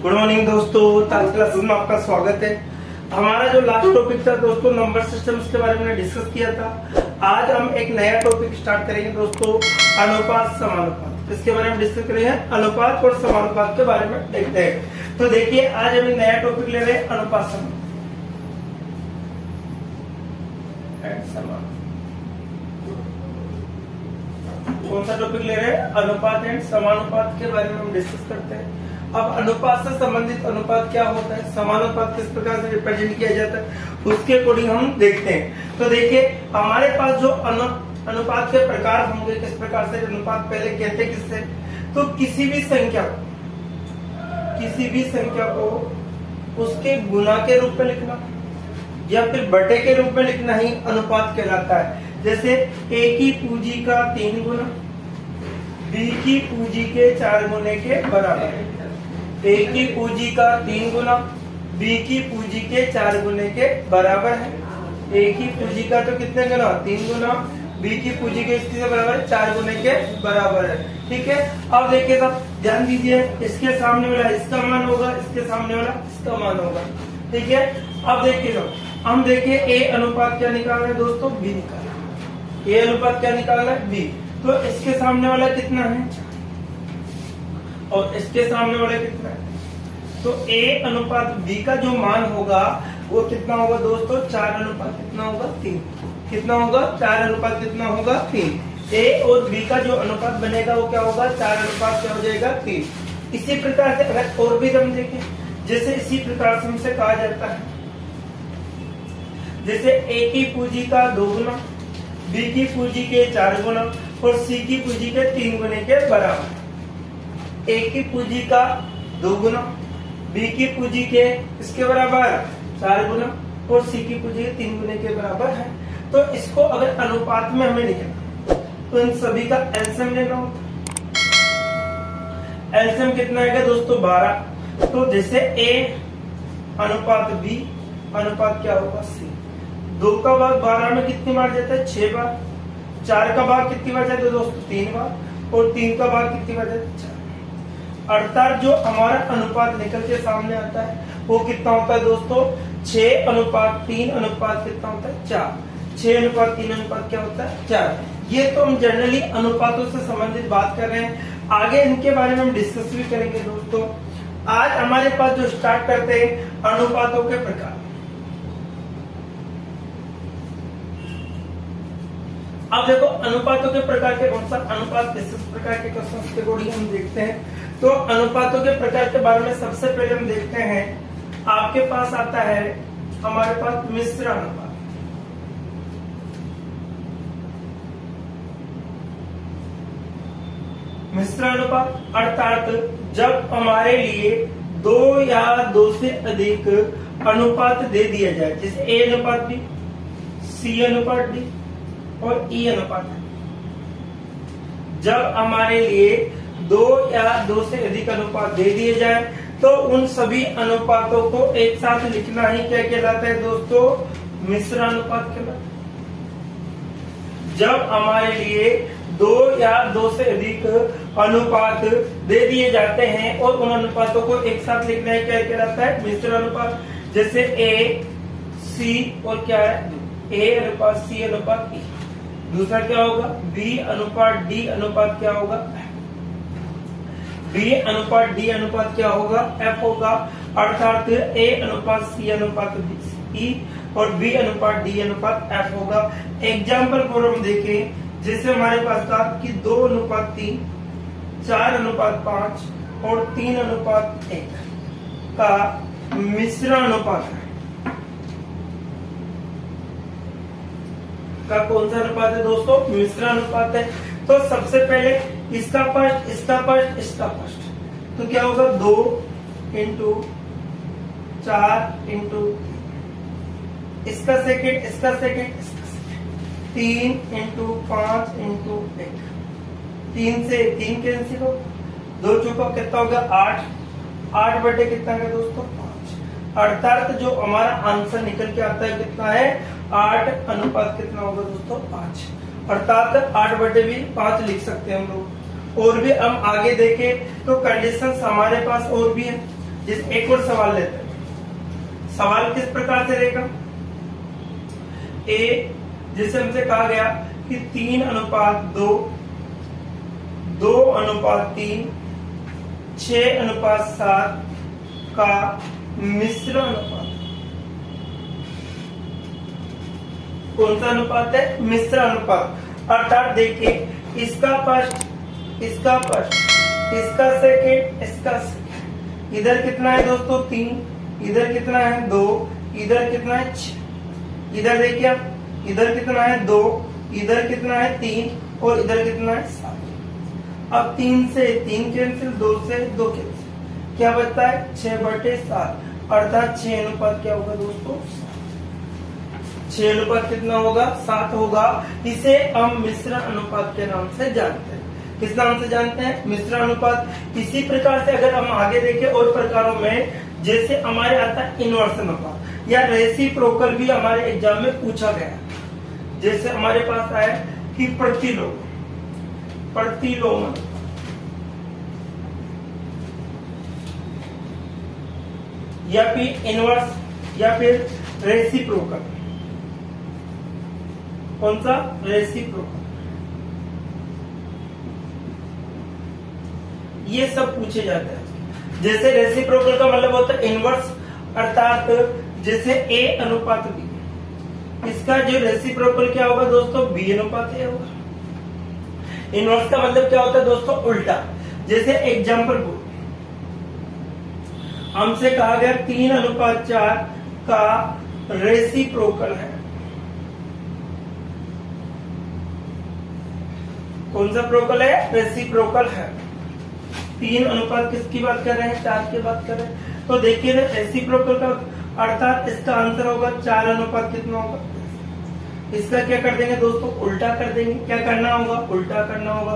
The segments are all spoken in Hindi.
गुड मॉर्निंग दोस्तों, आज क्लासेस में आपका स्वागत है। हमारा जो लास्ट टॉपिक था दोस्तों नंबर सिस्टम्स के बारे में डिस्कस किया था। आज हम एक नया टॉपिक स्टार्ट करेंगे दोस्तों, अनुपात समानुपात। इसके बारे में डिस्कस करेंगे, अनुपात और समानुपात के बारे में देखते हैं। तो देखिए आज हम एक नया टॉपिक ले रहे हैं, अनुपात समानुपात। कौन सा टॉपिक ले रहे हैं? अनुपात एंड समानुपात के बारे में हम डिस्कस करते हैं। अब अनुपात से संबंधित अनुपात क्या होता है, समानुपात किस प्रकार से रिप्रेजेंट किया जाता है, उसके अकॉर्डिंग हम देखते हैं। तो देखिए हमारे पास जो अनुपात के प्रकार होंगे, किस प्रकार से अनुपात पहले कहते किससे, तो किसी भी संख्या को उसके गुना के रूप में लिखना या फिर बटे के रूप में लिखना ही अनुपात कहलाता है। जैसे a की पूंजी का 3 गुना b की पूंजी के 4 गुने के बराबर है। a की पूंजी का 3 गुना b की पूंजी के 4 गुने के बराबर है। a की पूंजी का तो कितने गुना? 3 गुना। b की पूंजी के इसके बराबर है 4 गुने के बराबर है। ठीक है, अब देखिए सब ध्यान दीजिए, इसके सामने वाला इसका मान होगा, इसके सामने वाला इसका मान होगा। ठीक है, अब देखिए सब हम देखिए a अनुपात क्या निकालना है दोस्तों, b निकालना है। a अनुपात क्या निकालना है? b। तो इसके सामने वाला कितना है और इसके सामने वाला कितना है, तो a अनुपात b का जो मान होगा वो कितना होगा दोस्तों? 4 अनुपात कितना होगा? 3। कितना होगा? 4 अनुपात कितना होगा? 3। a और b का जो अनुपात बनेगा वो क्या होगा? 4 अनुपात क्या हो जाएगा? 3। इसी प्रकार से अगर और भी हम देखें, जैसे इसी प्रकार से हमसे कहा जाता है, जैसे a की पूंजी का 2 गुना, b की पूंजी के 4 गुना और c की पूंजी के 3 गुने के बराबर। a की पूंजी का 2 गुना, b की पूंजी के इसके बराबर 4 गुना और c की पूंजी के 3 गुने के बराबर है। तो इसको अगर अनुपात में हमें लिखना तो इन सभी का एलसीएम लेना होता है। एलसीएम कितना आएगा दोस्तों? 12। तो जैसे a अनुपात b अनुपात क्या होगा? c। 2 का भाग 12 में कितनी बार जाता है? 6 बार। 4 का भाग कितनी बार जाता है दोस्तों? 3 बार। और 3 का भाग कितनी बार जाता है? 4। अर्थात जो हमारा अनुपात निकल के सामने आता है वो कितना होता है दोस्तों? 6 अनुपात 3 अनुपात कितना होता है? 4। 6 अनुपात 3 अनुपात क्या होता है? 4। ये तो हम जनरली अनुपातों से संबंधित बात कर रहे हैं, आगे इनके बारे में हम डिस्कस भी करेंगे दोस्तों। आज हमारे पास जो स्टार्ट करते हैं अनुपातों के प्रकार। अब देखो अनुपातों के प्रकार के कौन सा अनुपात, किस प्रकार के क्वेश्चन के अकॉर्डिंग हम देखते हैं। तो अनुपातों के प्रकार के बारे में सबसे पहले हम देखते हैं, आपके पास आता है हमारे पास मिश्र अनुपात। मिश्र अनुपात अर्थात जब हमारे लिए 2 या 2 से अधिक अनुपात दे दिया जाए, जैसे a अनुपात b, c अनुपात d और ई अनुपात है। जब हमारे लिए 2 या 2 से अधिक अनुपात दे दिए जाए तो उन सभी अनुपातों को एक साथ लिखना ही क्या कहलाता है दोस्तों? मिश्र अनुपात कहलाता है। जब हमारे लिए 2 या 2 से अधिक अनुपात दे दिए जाते हैं और उन अनुपातों को एक साथ लिखना ही क्या कहलाता है? मिश्र अनुपात। जैसे a c और क्या है? a अनुपात c अनुपात e। दूसरा क्या होगा? b अनुपात d अनुपात क्या होगा? b अनुपात d अनुपात क्या होगा? f होगा। अर्थात a अनुपात c अनुपात e और b अनुपात d अनुपात f होगा। एग्जाम्पल फॉर हम देखें, जैसे हमारे पास था कि 2 अनुपात 3, 4 अनुपात 5 और 3 अनुपात 1 का मिश्र अनुपात है। का कौन सा अनुपात है दोस्तों? मिश्र अनुपात है। तो सबसे पहले इसका फर्स्ट, इसका फर्स्ट, इसका फर्स्ट, तो क्या होगा? 2 इंटू 4 इंटू, इसका सेकेंड, इसका सेकेंड, इसका सेकेंड, 3 इंटू 5 इंटू 1। 3 से 3 कैंसिल हो, 2 चौका कितना होगा? 8। 8 बटे कितना है दोस्तों? 5। अर्थात जो हमारा आंसर निकल के आता है कितना है? 8 अनुपात कितना होगा दोस्तों? 5। अर्थात 8 बटे भी 5 लिख सकते हैं हम लोग। और भी हम आगे देखें तो कंडीशंस हमारे पास और भी है। जिस एक और सवाल लेते हैं। सवाल किस प्रकार से रहेगा, ए जैसे हमसे कहा गया कि 3:2, 2:3, 6:7 का मिश्र अनुपात। कौन सा अनुपात है, मिश्र अनुपात। अर्थात देखिए इसका फर्स्ट, इसका फर्स्ट, इसका सेकेंड, इसका सेकेंड। इधर कितना है दोस्तों 3, इधर कितना है 2, इधर कितना है 6। इधर देखिए आप, इधर कितना है 2, इधर कितना है 3 और इधर कितना है 7। अब 3 से 3 कैंसिल, 2 से 2 कैंसिल, क्या बचता है 6/7। अर्थात 6 क्या होगा दोस्तों, 6 कितना होगा, 7 होगा। इसे हम मिश्र अनुपात के नाम से जानते हैं। किस नाम से जानते हैं, मिश्र अनुपात। इसी प्रकार से अगर हम आगे देखें और प्रकारों में, जैसे हमारे आता है इनवर्स अनुपात या रेसिप्रोकल भी हमारे एग्जाम में पूछा गया। जैसे हमारे पास आया कि प्रतिलोम, प्रतिलोम या फिर इनवर्स या फिर रेसिप्रोकल। कौन सा, रेसिप्रोकल। ये सब पूछे जाते हैं। जैसे रेसिप्रोकल का मतलब होता है इनवर्स, अर्थात जैसे A/B, इसका जो रेसिप्रोकल क्या होगा दोस्तों, B/A होगा। इनवर्स का मतलब क्या होता है दोस्तों, उल्टा। जैसे एग्जाम्पल हमसे कहा गया 3:4 का रेसिप्रोकल है। कौन सा प्रोकल है, रेसिप्रोकल है। 3 किसकी बात कर रहे हैं, 4 की बात कर रहे हैं। तो देखिए ना रेसिप्रोकल का अर्थात इसका आंसर होगा 4 कितना होगा। इसका क्या कर देंगे दोस्तों, उल्टा कर देंगे। क्या करना होगा, उल्टा करना होगा।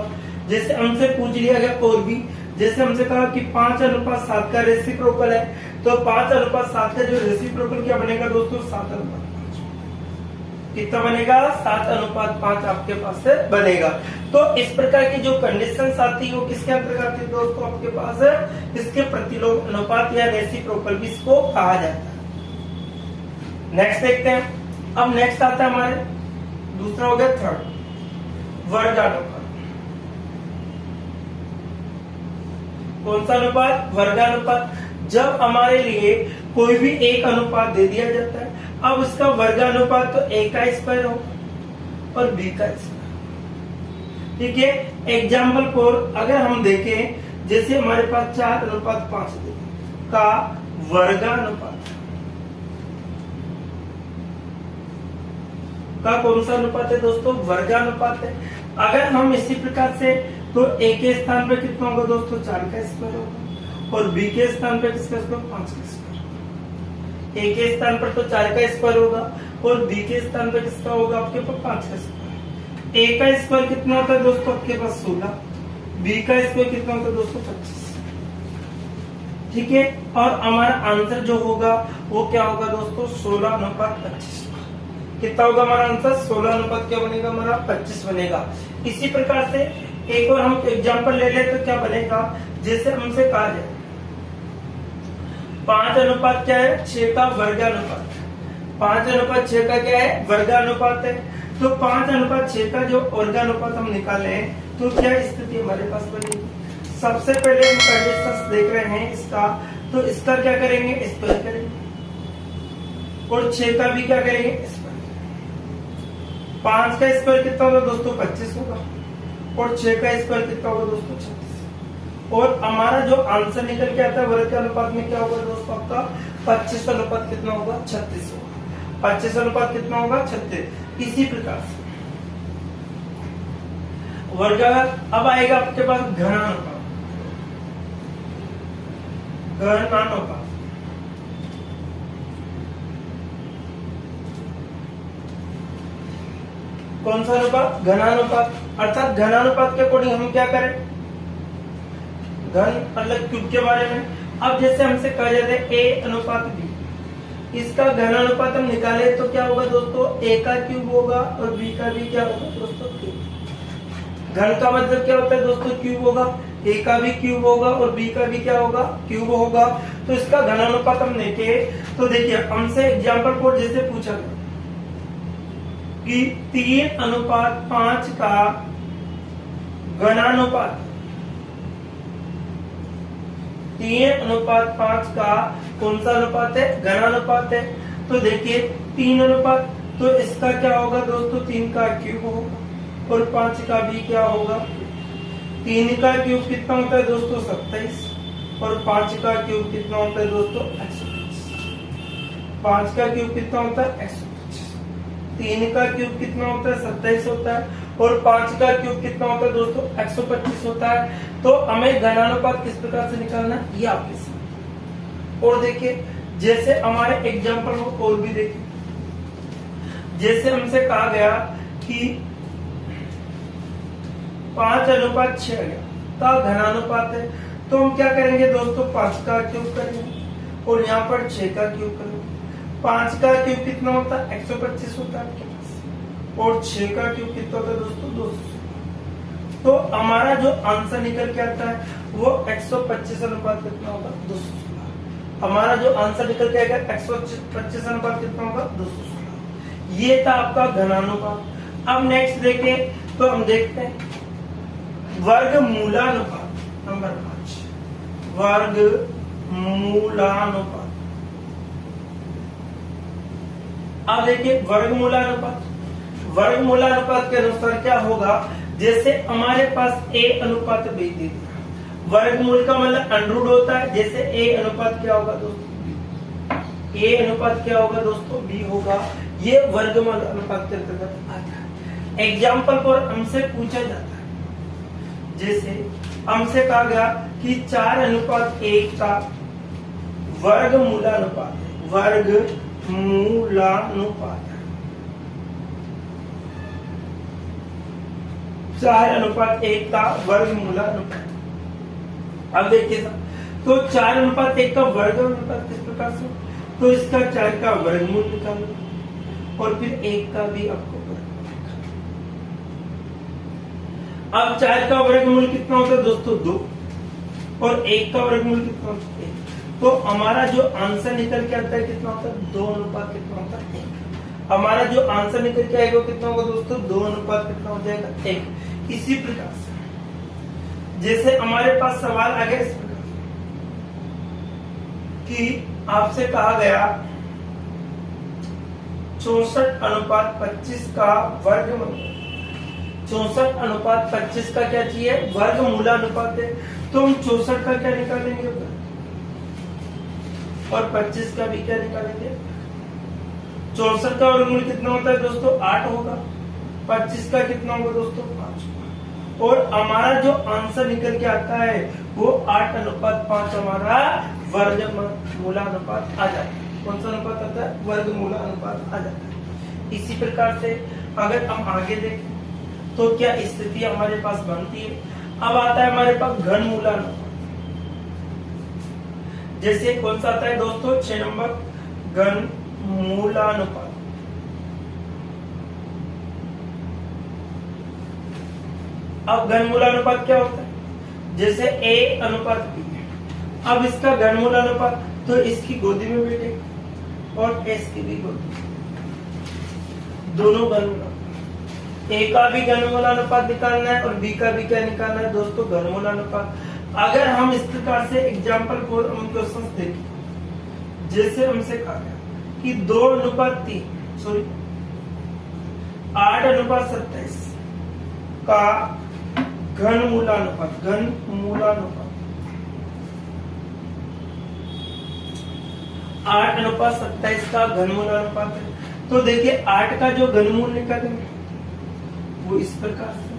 जैसे हमसे पूछ लिया गया और भी, जैसे हमसे कहा कि 5:7 का रेसिप्रोकल है, तो 5:7 का जो रेसिप्रोकल क्या बनेगा दोस्तों, 7:5। कितना बनेगा, 7:5 आपके पास से बनेगा। तो इस प्रकार की जो कंडीशंस आती है वो किसके अंतर्गत आती है दोस्तों, आपके पास है इसके प्रतिलोम अनुपात या रेसिप्रोकल भी इसको कहा जाता है। नेक्स्ट देखते हैं। अब नेक्स्ट आता है हमारे, दूसरा हो गया थर्ड, वर्गानुपात। कौन सा अनुपात, वर्गानुपात। जब हमारे लिए कोई भी एक अनुपात दे दिया जाता है, अब उसका वर्गानुपात तो A का स्क्वायर होगा और B का स्क्वायर। ठीक है। एग्जाम्पल 4 अगर हम देखें, जैसे हमारे पास 4:5 का वर्गानुपात का कौन सा अनुपात है दोस्तों, वर्गानुपात है। अगर हम इसी प्रकार से, तो A के स्थान पर कितना होगा दोस्तों, 4 का स्क्वायर होगा और B के स्थान पर किसका स्क्वायर, 5 का स्क्वायर। A के स्थान पर तो 4 का स्क्वायर होगा और B के स्थान पर किसका होगा आपके पास, 5 का स्क्वायर। A का स्क्वायर कितना होता है दोस्तों आपके पास 16, B का स्क्वायर कितना होता है दोस्तों 25। ठीक है। और हमारा आंसर जो होगा वो क्या होगा दोस्तों, 16:25। कितना होगा हमारा आंसर, 16 क्या बनेगा हमारा, 25 बनेगा। इसी प्रकार से एक और हम एग्जांपल ले ले तो क्या बनेगा, जैसे हमसे कहा जाए 5 क्या है, 6 का वर्गानुपात। 5:6 का क्या है, वर्गानुपात है। तो 5:6 का जो वर्गानुपात हम निकाले तो क्या स्थिति हमारे पास बनेगी। सबसे पहले हम कंडीशंस देख रहे हैं इसका, तो इसका क्या करेंगे, स्क्वायर करेंगे और 6 का भी क्या करेंगे, स्क्वायर। 5 का स्क्वायर कितना होगा दोस्तों, 25 होगा और 6 का स्क्वायर कितना होगा दोस्तों, 36। और हमारा जो आंसर निकल के आता है वर्ग के अनुपात में क्या होगा दोस्तों, आपका 25 कितना होगा, 36 होगा। 25 कितना होगा, 36। इसी प्रकार से वर्ग। अब आएगा आपके पास घनानुपात। घनानुपात कौन सा अनुपात, घनानुपात। अर्थात घनानुपात के अकॉर्डिंग हम क्या करें, घन मतलब क्यूब के बारे में। अब जैसे हमसे कहा जाता है A/B, इसका घनानुपात हम निकाले तो क्या होगा दोस्तों, A का क्यूब होगा और B का भी क्या होगा दोस्तों, क्यूब। घन का मतलब क्या होता है दोस्तों, क्यूब होगा। ए का भी क्यूब होगा और बी का भी क्या होगा, क्यूब होगा। तो इसका घनानुपात हम देखे तो देखिए हमसे एग्जाम्पल कोड जैसे पूछा गया कि 3:5 का घनानुपात, 3:5 का कौन सा अनुपात है, घनानुपात है। तो देखिए 3 अनुपात, तो इसका क्या होगा दोस्तों, 3 का क्यूब होगा और 5 का भी क्या होगा, 3 का क्यूब कितना होता है दोस्तों 27 और 5 का क्यूब कितना होता है दोस्तों 125। 5 का क्यूब कितना होता है 125, 3 का क्यूब कितना होता है 27 होता है और 5 का क्यूब कितना होता है दोस्तों 125 होता है। तो हमें घनानुपात किस प्रकार से निकालना है ये आपके साथ। और देखिए जैसे हमारे एग्जाम्पल को और भी देखिए, जैसे हमसे कहा गया कि 5:6 का घनानुपात है, तो हम क्या करेंगे दोस्तों 5 का क्यूब करेंगे और यहाँ पर 6 का क्यूब करेंगे। 5 का क्यूब कितना होता है 125 होता है आपके पास और 6 का क्यूब कितना होता है दोस्तों 200। तो हमारा जो आंसर निकल के आता है वो 125 अनुपात कितना होगा 216। हमारा जो आंसर निकल के आएगा 125 अनुपात कितना होगा 216। ये था आपका घनानुपात। अब नेक्स्ट देखें तो हम देखते हैं वर्गमूलानुपात नंबर 5, वर्गमूलानुपात। अब देखिए वर्गमूलानुपात, वर्गमूलानुपात के अनुसार क्या होगा, जैसे हमारे पास a अनुपात b दे दिया, वर्गमूल का मतलब अंडररूट होता है, जैसे a अनुपात क्या होगा दोस्तों b, a अनुपात क्या होगा दोस्तों b होगा। ये वर्गमूल अनुपात के अंतर्गत आता है। एग्जाम्पल पर हमसे पूछा जाता है, जैसे हमसे कहा गया कि 4:1 का वर्गमूलानुपात है, वर्गमूलानुपात है 4:1 का वर्गमूलानुपात। अब देखिए तो 4:1 का वर्गमूलानुपात किस प्रकार से, तो इसका 4 का वर्गमूल निकालना और फिर 1 का भी आपको वर्गमूल निकालना। अब 4 का वर्गमूल कितना होता है दोस्तों 2 और 1 का वर्गमूल कितना होता है 1। तो हमारा जो आंसर निकल के आता है कितना होता है 2 अनुपात कितना होता है 1। हमारा जो आंसर निकल के आएगा कितना होगा दोस्तों 2 अनुपात कितना हो जाएगा 1। इसी प्रकार से जैसे हमारे पास सवाल आ गया इस प्रकार कि आपसे कहा गया 64:25 का वर्गमूल, 64:25 का क्या चाहिए वर्गमूलानुपात है। तो हम 64 का क्या निकालेंगे और 25 का भी क्या निकालेंगे। 64 का वर्गमूल कितना होता है दोस्तों 8 होगा, 25 का कितना होगा दोस्तों 5 होगा और हमारा जो आंसर निकल के आता है वो 8:5 हमारा वर्गमूलानुपात आ जाता है। कौन सा अनुपात आता है वर्गमूलानुपात आ जाता है। इसी प्रकार से अगर हम आगे देखें तो क्या स्थिति हमारे पास बनती है। अब आता है हमारे पास घनमूलानुपात, जैसे कौन सा आता है दोस्तों 6 नंबर घनमूलानुपात। अब घनमूलानुपात क्या होता है, जैसे a अनुपात b है। अब इसका घनमूलानुपात तो इसकी गोदी में बैठेगा और s की भी गोदी, दोनों घनमूलानुपात। a का भी घनमूलानुपात निकालना है और b का भी क्या निकालना है दोस्तों घनमूलानुपात। अगर हम इस प्रकार से एग्जाम्पल को हम क्वेश्चन देखें, जैसे हमसे कहा गया कि 8:27 का घनमूलानुपात, घनमूलानुपात 8:27 का घनमूलानुपात है। तो देखिए 8 का जो घनमूल निकालेंगे वो इस प्रकार से,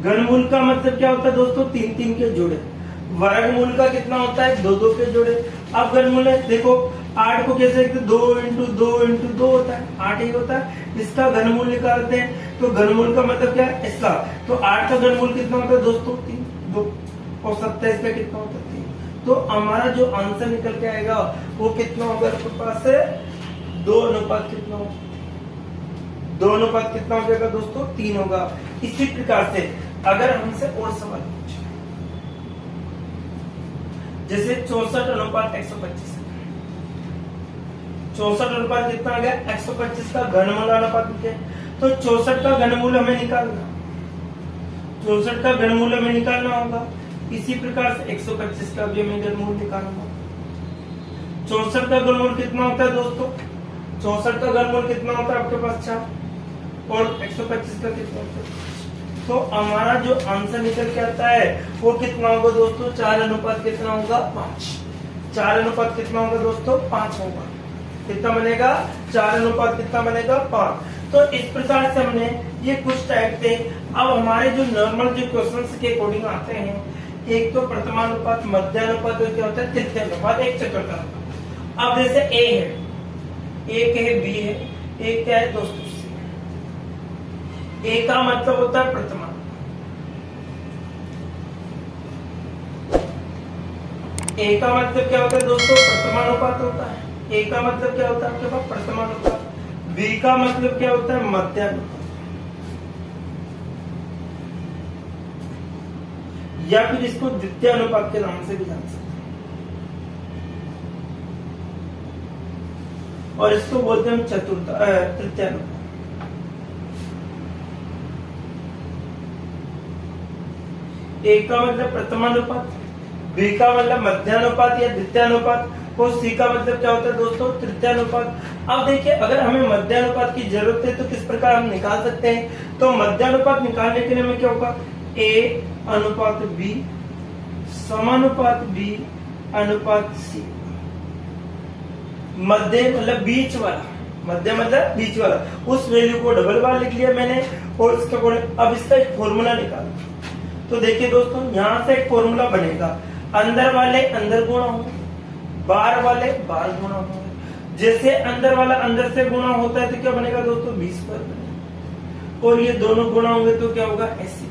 घनमूल का मतलब क्या होता है दोस्तों 3 के जोड़े, वर्गमूल का कितना होता है 2 के जोड़े। अब घनमूल है देखो 8 को कैसे 2 × 2 × 2 होता है 8 ही होता है। इसका घनमूल निकालते हैं तो घनमूल का मतलब क्या है इसका, तो 8 का घनमूल कितना होता है दोस्तों 3, 2 और 27 का कितना होता है 3। तो हमारा जो आंसर निकल के आएगा वो कितना होगा आपके पास है 2 अनुपात कितना होगा, 2 अनुपात कितना हो जाएगा दोस्तों 3 होगा। इसी प्रकार से अगर हमसे और सवाल पूछे जैसे 64:125, 64 अनुपात कितना आ गया 125 का घनमूल अनुपात क्या है? तो 64 का घनमूल हमें निकालना, 64 का घनमूल हमें निकालना होगा। इसी प्रकार से 125 का भी हमें घनमूल निकालना होगा। 64 का घनमूल कितना होता है दोस्तों? 64 का घनमूल कितना होता है आपके पास 4 और 125 का कितना होता है? तो हमारा जो आंसर निकल के आता है वो कितना होगा दोस्तों? 4 अनुपात कितना होगा 5। 4 अनुपात कितना होगा दोस्तों? 5 होगा। कितना बनेगा? 4 अनुपात कितना बनेगा? 5। तो इस प्रकार से हमने ये कुछ टाइप थे। अब हमारे जो नॉर्मल जो क्वेश्चंस के अकॉर्डिंग आते हैं, एक तो प्रथमानुपात, मध्यानुपात और क्या होता है तृतीयानुपात, एक चक्कर का। अब जैसे ए है, एक है, बी है, एक क्या है दोस्तों? ए का मतलब होता है प्रथमा, ए का मतलब क्या होता है दोस्तों? प्रथमानुपात होता है। ए का मतलब क्या होता है आपके पास? प्रथमानुपात। बी का मतलब क्या होता है? मध्यानुपात, या फिर इसको द्वितीय अनुपात के नाम से भी जान सकते हैं, और इसको बोलते हैं हम तृतीय अनुपात। ए का मतलब प्रथमानुपात, बी का मतलब मध्यानुपात या द्वितीयानुपात, और सी का मतलब क्या होता है दोस्तों? तृतीयानुपात। अब देखिए, अगर हमें मध्यानुपात की जरूरत है तो किस प्रकार हम निकाल सकते हैं? तो मध्यानुपात निकालने के लिए हमें क्या होगा? ए अनुपात बी समानुपात बी अनुपात सी। मध्य मतलब बीच वाला, मध्य मतलब बीच वाला, उस वैल्यू को डबल बार लिख लिया मैंने, और इसका अब इसका एक फॉर्मूला निकाल। तो देखिए दोस्तों, यहां से एक फॉर्मूला बनेगा, अंदर वाले अंदर गुणा होंगे, बाहर वाले बाहर गुणा होंगे। जैसे अंदर वाला अंदर से गुणा होता है तो क्या बनेगा दोस्तों? 20 पर बनेगा, और ये दोनों गुणा होंगे तो क्या होगा? एसी।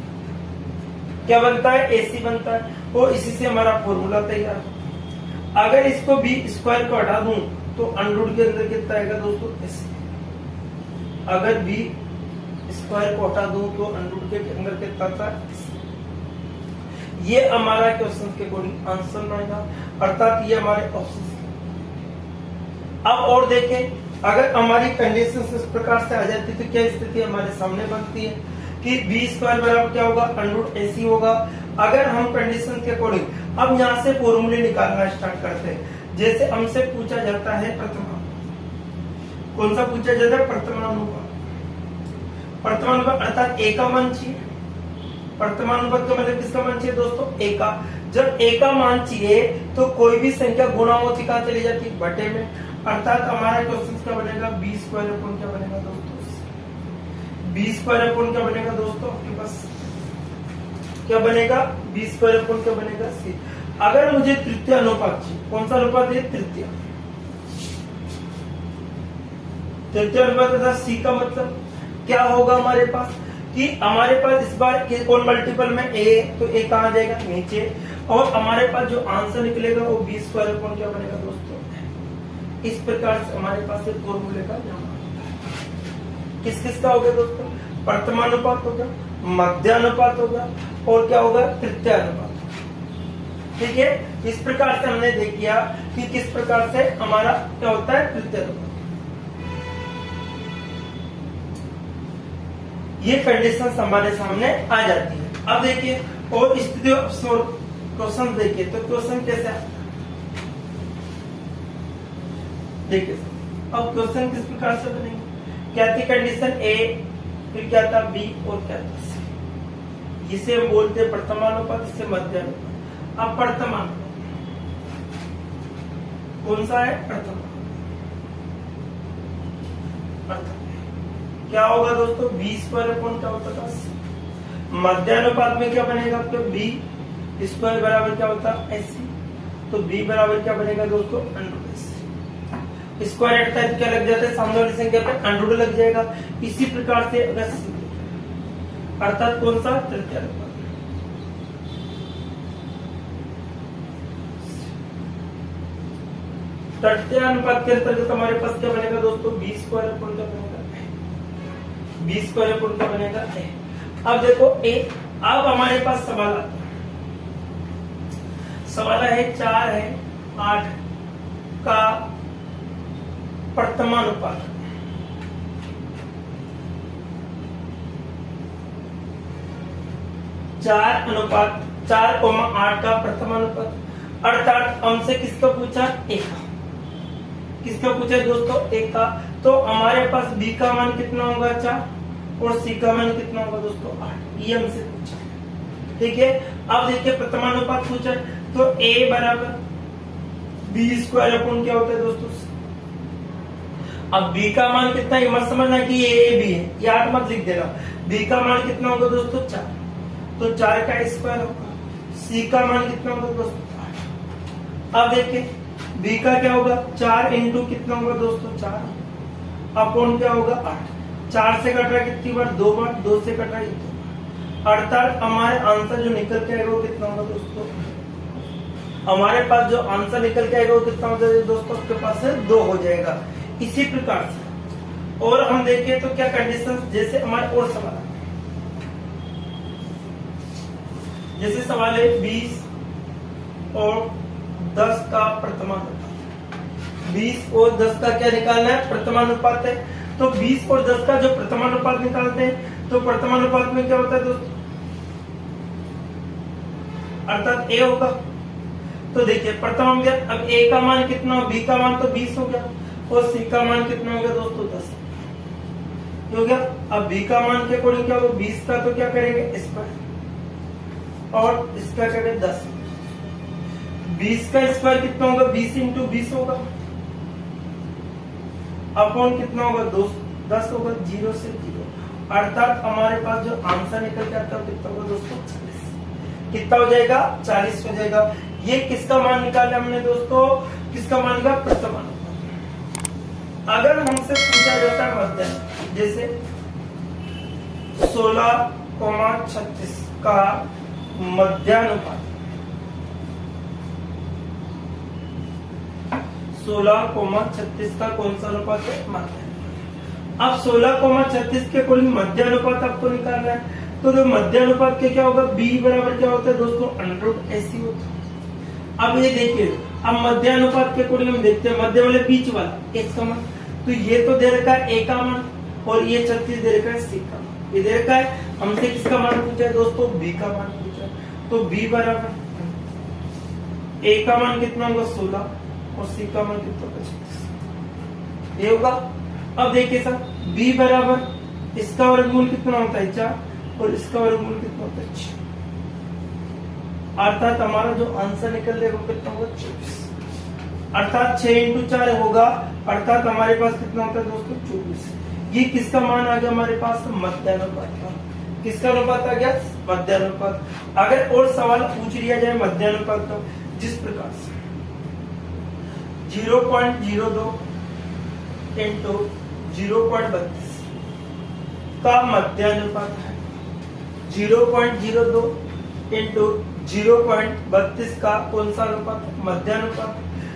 क्या बनता है? एसी बनता है, और इसी से हमारा फॉर्मूला तैयार। अगर इसको बी स्क्वायर को हटा दूं तो अंडर के अंदर कितना आएगा दोस्तों? एसी। अगर बी स्क्वायर को हटा दूं तो अंडर के अंदर कितना आता है? ये हमारा क्वेश्चन के अकॉर्डिंग आंसर बनेगा, अर्थात ये हमारे ऑप्शन। अब और देखें, अगर हमारी कंडीशन इस प्रकार से आ जाती तो क्या स्थिति हमारे सामने बनती है कि बी स्क्वायर बराबर क्या होगा? अंडर एसी होगा। अगर हम कंडीशन के अकॉर्डिंग अब यहाँ से फॉर्मूले निकालना स्टार्ट करते हैं, जैसे हमसे पूछा जाता है प्रथमा, कौन सा पूछा जाता है? प्रथमानुपात। प्रथमानुपात अर्थात ए का मान चाहिए। प्रथमानुपात का मतलब किसका मान चाहिए दोस्तों? ए का। जब ए का मान चाहिए तो कोई भी संख्या गुणा होती कहाँ चली जाती है? बटे में। अर्थात हमारा क्वेश्चन क्या बनेगा? बी स्क्वायर अपॉन क्या बनेगा दोस्तों? बी स्क्वायर अपॉन क्या बनेगा दोस्तों आपके पास? क्या बनेगा? बी स्क्वायर अपॉन क्या बनेगा? सी। अगर मुझे तृतीय अनुपात चाहिए, कौन सा अनुपात है? तृतीय। तृतीय अनुपात अर्थात सी का मतलब क्या होगा हमारे पास? कि हमारे पास इस बार कौन मल्टीपल में ए, तो ए कहाँ जाएगा? नीचे, और हमारे पास जो आंसर निकलेगा वो बी स्क्वायर अपॉन क्या बनेगा दोस्तों? इस प्रकार से हमारे पास एक फॉर्मूले का किस किस का होगा दोस्तों? प्रथमानुपात होगा, मध्यानुपात होगा, और क्या होगा? तृतीय अनुपात। ठीक है, इस प्रकार से हमने देख लिया कि किस प्रकार से हमारा क्या होता है? तृतीय अनुपात। ये कंडीशन हमारे सामने आ जाती है। अब देखिए, और स्थिति क्वेश्चन देखिए, तो क्वेश्चन कैसे आता है? देखिए, अब क्वेश्चन किस प्रकार से बनेंगे? क्या थी कंडीशन? ए, फिर क्या था? बी, और क्या था? सी। इसे हम बोलते हैं प्रथमानुपात, इसे मध्यानुपात। अब प्रथमानुपात कौन सा है? प्रथम। क्या होगा दोस्तों? बी स्क्वायर अपॉन क्या होता था? मध्यानुपात में क्या बनेगा आपका? बी स्क्वायर बराबर क्या होता है? एसी। तो बी बराबर क्या बनेगा दोस्तों? Under AC. स्क्वायर हटता है तो क्या लग जाता है? सामने वाली संख्या पे अंडर लग जाएगा। इसी प्रकार से अगर सी, अर्थात कौन सा? तृतीय अनुपात। तृतीय अनुपात के अंतर्गत हमारे पास क्या बनेगा दोस्तों? बी स्क्वायर अपॉन क्या बनेगा? बी स्क्वायर अपॉन क्या बनेगा? ए। अब देखो ए, अब हमारे पास सवाल आता है। सवाल है 4 है 8 का प्रथमानुपात। 4:8 का प्रथमानुपात अर्थात हमसे किसका पूछा? एक का। किसका पूछा दोस्तों? एक का। तो हमारे पास बी का मान कितना होगा? 4 और सी का मान कितना होगा दोस्तों? 8। ये हमसे पूछा। ठीक है, अब देखिए प्रथमानुपात पूछा तो a बराबर बी स्क्वायर अपन क्या होता है दोस्तों? अब b का मान कितना है मत समझना कि ये a b है, याद मत लिख देना। b का मान कितना होगा दोस्तों? 4, तो 4 का स्क्वायर होगा। c का मान कितना होगा दोस्तों? 8। अब देखिए b का क्या होगा? 4 इंटू कितना होगा दोस्तों? 4 अपॉन क्या होगा? 8। 4 से कट रहा कितनी बार? 2 बार। 2 से कट रहा है 2 बार। अर्थात हमारे आंसर जो निकल के आएगा वो कितना होगा दोस्तों? हमारे पास जो आंसर निकल के आएगा वो कितना हो जाएगा दोस्तों? आपके पास है 2 हो जाएगा। इसी प्रकार से और हम देखें तो क्या कंडीशन, जैसे हमारे और सवाल है, जैसे सवाल है 20 और 10 का प्रथमानुपात। 20 और 10 का क्या निकालना है? प्रथमानुपात है। तो 20 और 10 का जो प्रथमानुपात निकालते हैं तो प्रथमानुपात में क्या होता है दोस्तों? अर्थात a होगा। तो देखिए प्रथम हो गया। अब a का मान कितना हो? b का मान तो 20 हो गया और c का मान कितना हो गया दोस्तों? 10 हो गया। अब b का मान के अकॉर्डिंग क्या होगा? 20 का तो क्या करेंगे? स्क्वायर और इसका क्या करेंगे? 10। 20 का स्क्वायर कितना होगा? 20 इंटू 20 होगा अपॉन कितना होगा? 10 होगा। 0 से 0 अर्थात हमारे पास जो आंसर निकल के आता है कितना होगा दोस्तों? 40। कितना हो जाएगा? 40 हो जाएगा। ये किसका मान निकाला हमने दोस्तों? किसका मान निकाला? प्रथमानुपात। अगर हमसे पूछा जाता है मध्यानुपात, जैसे 16,36 का मध्यानुपात, 16,36 का कौन सा अनुपात है? मध्यानुपात। अब 16,36 के अकॉर्डिंग मध्यानुपात आपको निकालना है। तो जो मध्यानुपात के क्या होगा? b बराबर क्या होता है दोस्तों? √AC होता है। अब ये देखिए, अब मध्यानुपात के अकॉर्डिंग हम देखते हैं मध्य वाले बीच वाला x का मान। तो ये तो दे रखा है a का मान और ये 36 दे रखा है c का मान। ये दे रखा है। हमसे किसका मान पूछा है दोस्तों? b का मान पूछा है। तो b बराबर a का मान कितना होगा? 16 और c का मान कितना होगा? 36। ये होगा। अब देखिए सर b बराबर इसका वर्गमूल कितना होता है? 4 और इसका वर्गमूल कितना होता है? 6। अर्थात हमारा जो आंसर निकल देगा कितना होगा? 24। अर्थात 6 इंटू 4 होगा। अर्थात हमारे पास कितना होता है दोस्तों? 24। ये किसका मान आ गया हमारे पास? मध्यानुपात का। किसका अनुपात आ गया? मध्यानुपात। अगर और सवाल पूछ लिया जाए मध्यानुपात का, जिस प्रकार से 0.02 इंटू 0.32 का मध्यानुपात है, 0.02 इंटू 0.32 का कौन सा अनुपात है? मध्यानुपात।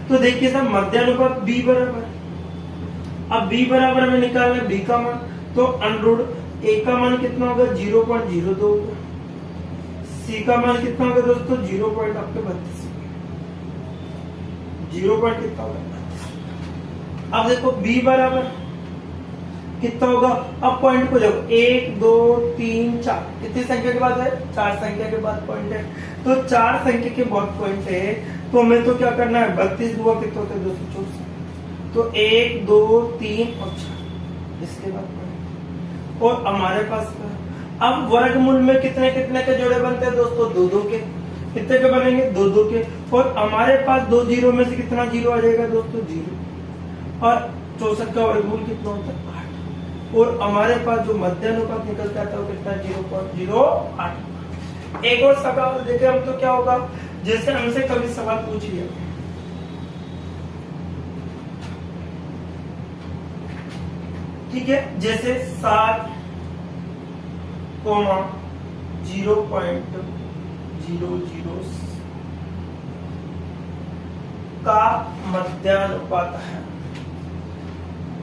तो देखिए सर मध्यानुपात b बराबर, अब b बराबर में निकालना है b का मान, तो √a का मान कितना होगा? 0.02 होगा। c का मान कितना होगा दोस्तों? 0.32। 0. कितना होगा? 32। अब देखो b बराबर कितना होगा? अब पॉइंट को देखो 1 2 3 4 कितनी संख्या के बाद है? 4 संख्या के बाद पॉइंट है। तो 4 संख्या के बाद पॉइंट है तो हमें तो क्या करना है? 32 हुआ कितना होता है दोस्तों? 24। तो 1 2 3 और 4 इसके बाद पॉइंट। और हमारे पास अब वर्गमूल में कितने कितने के जोड़े बनते हैं दोस्तों? 2 2 के। कितने के बनेंगे? 2 2 के। और हमारे पास 2 जीरो में से कितना जीरो आ जाएगा दोस्तों? 0। और 64 का वर्गमूल कितना होता है? 8। और हमारे पास जो मध्यानुपात निकलता है वो कितना? 0.08। एक और सवाल देखें हम तो क्या होगा? जैसे हमसे कभी सवाल पूछ लिया, ठीक है, जैसे 7, 0.00 का मध्यानुपात है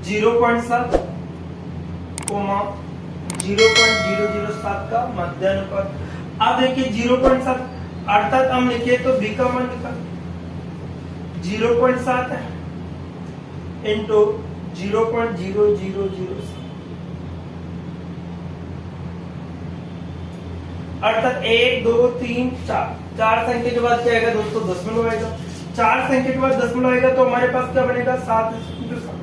0.7, 0.007 का मध्यानुपात। अब देखिए 0.7 अर्थात हम लिखे तो बी का मान निकाल 0.7 है इंटू 0.0007, अर्थात 1 2 3 4 चार संख्या के बाद क्या आएगा दोस्तों, दशमलव आएगा। चार संख्या के बाद दशमलव आएगा तो हमारे पास क्या बनेगा 7 इंटू 7,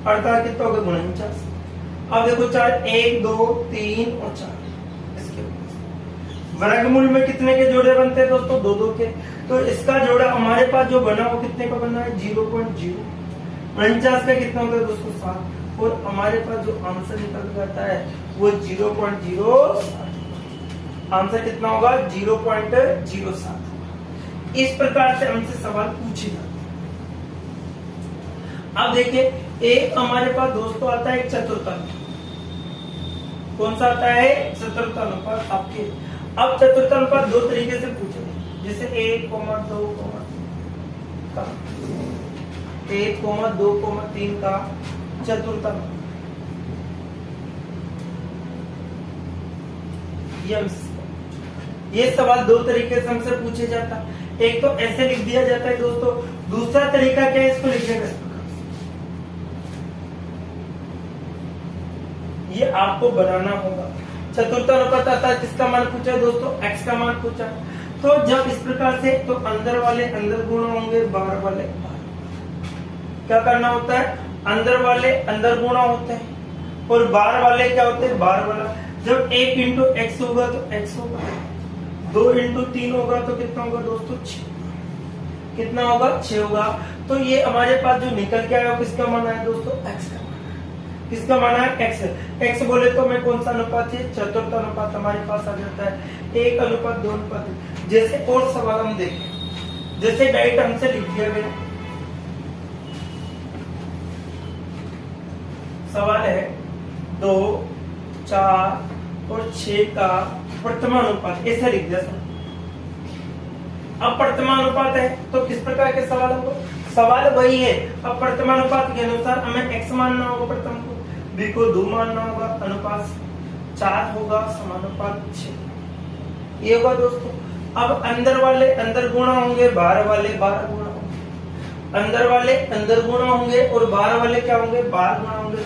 अर्थात कितना होगा 49। अब देखो 4 1 2 3 और 4, इसके वर्गमूल में कितने के जोड़े बनते हैं दोस्तों, 2 2 के। तो इसका जोड़ा हमारे पास जो बना वो कितने का बना है 0.0, 49 का कितना होगा दोस्तों 7, और हमारे पास जो आंसर निकल जाता है वो 0.07, आंसर कितना होगा 0.07। इस प्रकार से हमसे सवाल पूछे जाते हैं। अब देखिए एक हमारे पास दोस्तों आता है चतुर्थांश, कौन सा आता है चतुर्थानुपात आपके। अब चतुर्थानुपात दो तरीके से पूछे, जैसे 1, 2, 1, 2, 3 का चतुर्थानुपात, ये सवाल दो तरीके से हमसे पूछे जाता है। एक तो ऐसे लिख दिया जाता है दोस्तों, दूसरा तरीका क्या है, इसको लिखने का ये आपको बनाना होगा। चतुर्थानुपात आता है, किसका मान पूछा दोस्तों, x का मान पूछा। तो जब इस प्रकार से, तो अंदर वाले अंदर गुणा होंगे, बाहर वाले बाहर। क्या करना होता है, अंदर वाले अंदर गुणा होते हैं और बाहर वाले क्या होते हैं, बाहर वाला। जब 1 इंटू एक्स होगा तो x होगा, 2 इंटू 3 होगा तो कितना होगा दोस्तों 6, कितना होगा 6 होगा। तो ये हमारे पास जो निकल के आया किसका मान है दोस्तों, x का मान है। किसका मान है, x बोले तो मैं कौन सा अनुपात है, चतुर्थ अनुपात हमारे पास आ जाता है, 1:2 अनुपात। जैसे और सवाल हम देखें, जैसे डायरेक्ट हमसे लिख दिया गया सवाल है 2, 4 और 6 का वर्तमानुपात, ऐसा लिख दिया सर। अब वर्तमानुपात है तो किस प्रकार के सवाल होगा, सवाल वही है। अब वर्तमानुपात के अनुसार हमें x मानना होगा प्रथम को, b को 2 मानना होगा, अनुपात 4 होगा, समानुपात 6, ये होगा दोस्तों। अब अंदर वाले अंदर गुणा होंगे, बाहर वाले बाहर गुणा होंगे। अंदर वाले अंदर गुणा होंगे और बाहर वाले क्या होंगे, बाहर गुणा होंगे।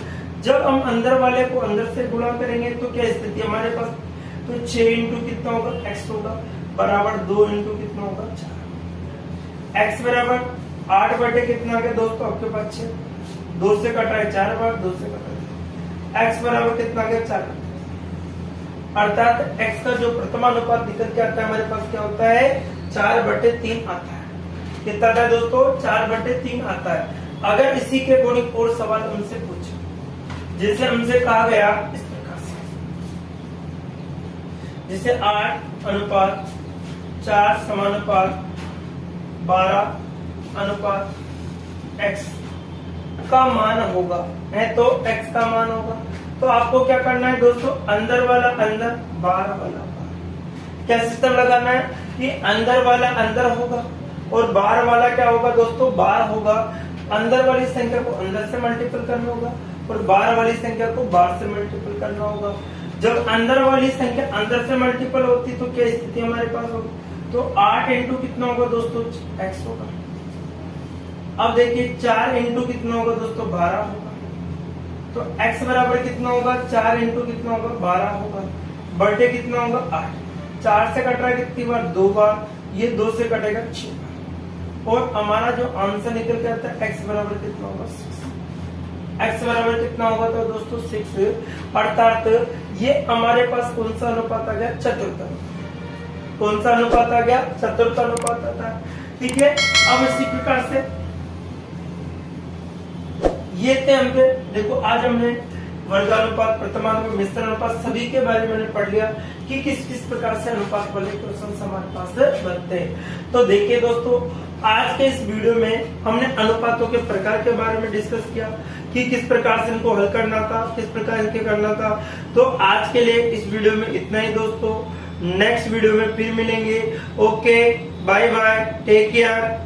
जब हम अंदर वाले को अंदर से गुणा करेंगे तो क्या स्थिति हमारे पास, तो 6 इंटू कितना होगा x होगा बराबर 2 इंटू कितना होगा 4। x बराबर 8 बटे कितना आ गया दोस्तों आपके पास 6, 2 से कटा है 4 बार, 2 से कटा है। x बराबर कितना आ गया 4, अर्थात x का जो प्रथमानुपात निकल के आता है हमारे पास क्या होता है 4/3 आता है। कितना आता है दोस्तों, 4/3 आता है। अगर इसी के अकॉर्डिंग और सवाल हमसे पूछे, जैसे हमसे कहा गया इस प्रकार से, जैसे 8:4 समानुपात 12 x का मान होगा है, तो x का मान होगा। तो आपको क्या करना है दोस्तों, अंदर वाला अंदर, बाहर वाला बाहर। क्या सिस्टम लगाना है कि अंदर वाला अंदर होगा और बाहर वाला क्या होगा दोस्तों, बाहर होगा। अंदर वाली संख्या को अंदर से मल्टीपल करना होगा और बाहर वाली संख्या को बाहर से मल्टीपल करना होगा। जब अंदर वाली संख्या अंदर से मल्टीपल होती तो क्या स्थिति हमारे पास होगी, तो 8 इंटू कितना होगा दोस्तों x होगा। अब देखिए 4 इंटू कितना होगा दोस्तों 12 होगा, तो x बराबर कितना होगा 4 इंटू कितना होगा 12 होगा, बटे कितना होगा 8। 4 से कट रहा है कितनी बार, 2 बार, ये 2 से कटेगा 6, और हमारा जो आंसर निकल के आता है x बराबर कितना होगा 6। x बराबर कितना होगा तो दोस्तों 6, अर्थात ये हमारे पास कौन सा अनुपात आ गया, चतुर्थ अनुपात। कौन सा अनुपात आ गया, चतुर्थ अनुपात आता है। ठीक है, अब इसी प्रकार से ये थे हमने, देखो आज हमने वर्गानुपात, प्रथमानुपात, मिश्र अनुपात सभी के बारे में पढ़ लिया कि किस किस प्रकार से अनुपात वाले क्वेश्चन हमारे पास बनते हैं। तो देखिए दोस्तों, आज के इस वीडियो में हमने अनुपातों के प्रकार के बारे में डिस्कस किया कि किस प्रकार से इनको हल करना था, किस प्रकार इनके करना था। तो आज के लिए इस वीडियो में इतना ही दोस्तों, नेक्स्ट वीडियो में फिर मिलेंगे। Okay, bye bye, take care.